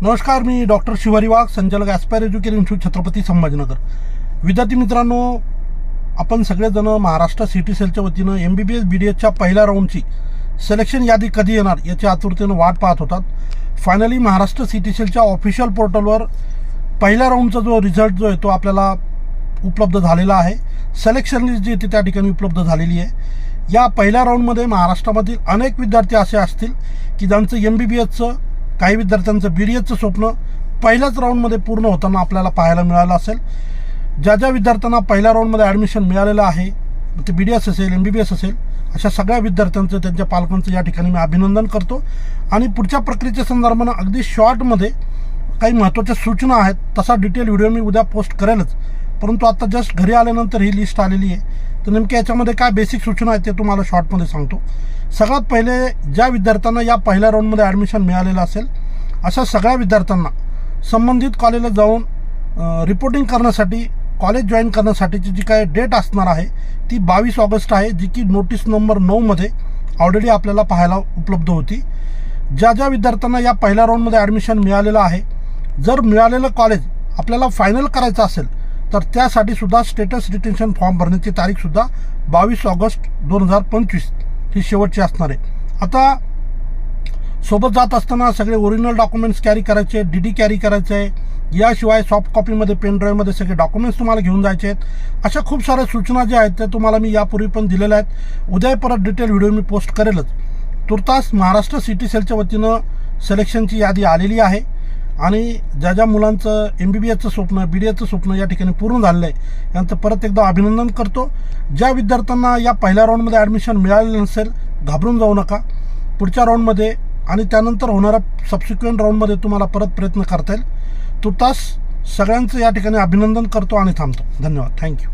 नमस्कार, मी डॉक्टर शिवारी वाघ, संचालक aspire education institute, Chhatrapati Sambhajinagar. विद्यार्थी मित्रांनो, आपण सगळेजण महाराष्ट्र सिटी सेलच्या वतीनं MBBS BDSच्या पहिल्या राऊंडची सिलेक्शन यादी कधी येणार याची आतुरतेनं वाट पाहत होतात. फायनली महाराष्ट्र सिटी सेलच्या ऑफिशियल पोर्टलवर पहिल्या राऊंडचा जो रिझल्ट जो आहे तो आपल्याला उपलब्ध झालेला आहे. सिलेक्शन लिस्ट जी ती त्या ठिकाणी उपलब्ध झालेली आहे. या पहिल्या राऊंडमध्ये महाराष्ट्रामधील अनेक विद्यार्थी असे असतील की ज्यांचं MBBSचं, काही विद्यार्थ्यांचं BDSचं स्वप्न पहिल्याच राऊंडमध्ये पूर्ण होताना आपल्याला पाहायला मिळालं असेल. ज्या ज्या विद्यार्थ्यांना पहिल्या राऊंडमध्ये ॲडमिशन मिळालेलं आहे, ते BDS असेल, MBBS असेल, अशा सगळ्या विद्यार्थ्यांचं, त्यांच्या पालकांचं या ठिकाणी मी अभिनंदन करतो. आणि पुढच्या प्रक्रियेच्या संदर्भानं अगदी शॉर्टमध्ये काही महत्त्वाच्या सूचना आहेत. तसा डिटेल व्हिडिओ मी उद्या पोस्ट करेलच, परंतु आता जस्ट घरी आल्यानंतर ही लिस्ट आलेली आहे. तर नेमक्या याच्यामध्ये काय बेसिक सूचना आहेत ते तुम्हाला शॉर्टमध्ये सांगतो. सगळ्यात पहिले, ज्या विद्यार्थ्यांना या पहिल्या राऊंडमध्ये ॲडमिशन मिळालेलं असेल अशा सगळ्या विद्यार्थ्यांना संबंधित कॉलेजला जाऊन रिपोर्टिंग करण्यासाठी, कॉलेज जॉईन करण्यासाठीची जी काय डेट असणार आहे ती 22 ऑगस्ट आहे, जी की नोटीस नंबर 9मध्ये ऑलरेडी आपल्याला पाहायला उपलब्ध होती. ज्या ज्या विद्यार्थ्यांना या पहिल्या राऊंडमध्ये ॲडमिशन मिळालेलं आहे, जर मिळालेलं कॉलेज आपल्याला फायनल करायचं असेल तर त्यासाठी सुद्धा स्टेटस रिटेन्शन फॉर्म भरण्याची तारीखसुद्धा 22 ऑगस्ट 2025 ही शेवटची असणार आहे. आता सोबत जात असताना सगळे ओरिजिनल डॉक्युमेंट्स कॅरी करायचे, DD कॅरी करायचं आहे. याशिवाय सॉफ्ट कॉपीमध्ये, पेन ड्राईव्हमध्ये सगळे डॉक्युमेंट्स तुम्हाला घेऊन जायचे आहेत. अशा खूप साऱ्या सूचना ज्या आहेत त्या तुम्हाला मी यापूर्वी पण दिलेल्या आहेत. उद्या परत डिटेल व्हिडिओ मी पोस्ट करेलच. तुर्तास महाराष्ट्र सिटी सेलच्या वतीनं सिलेक्शनची यादी आलेली आहे आणि ज्या ज्या मुलांचं MBBSचं स्वप्न, BDSचं स्वप्न या ठिकाणी पूर्ण झालेलं आहे यांचं परत एकदा अभिनंदन करतो. ज्या विद्यार्थ्यांना या पहिल्या राऊंडमध्ये ॲडमिशन मिळालेलं नसेल, घाबरून जाऊ नका. पुढच्या राऊंडमध्ये आणि त्यानंतर होणाऱ्या सबसिक्वेंट राऊंडमध्ये तुम्हाला परत प्रयत्न करता येईल. तुर्तास सगळ्यांचं या ठिकाणी अभिनंदन करतो आणि थांबतो. धन्यवाद. थँक्यू.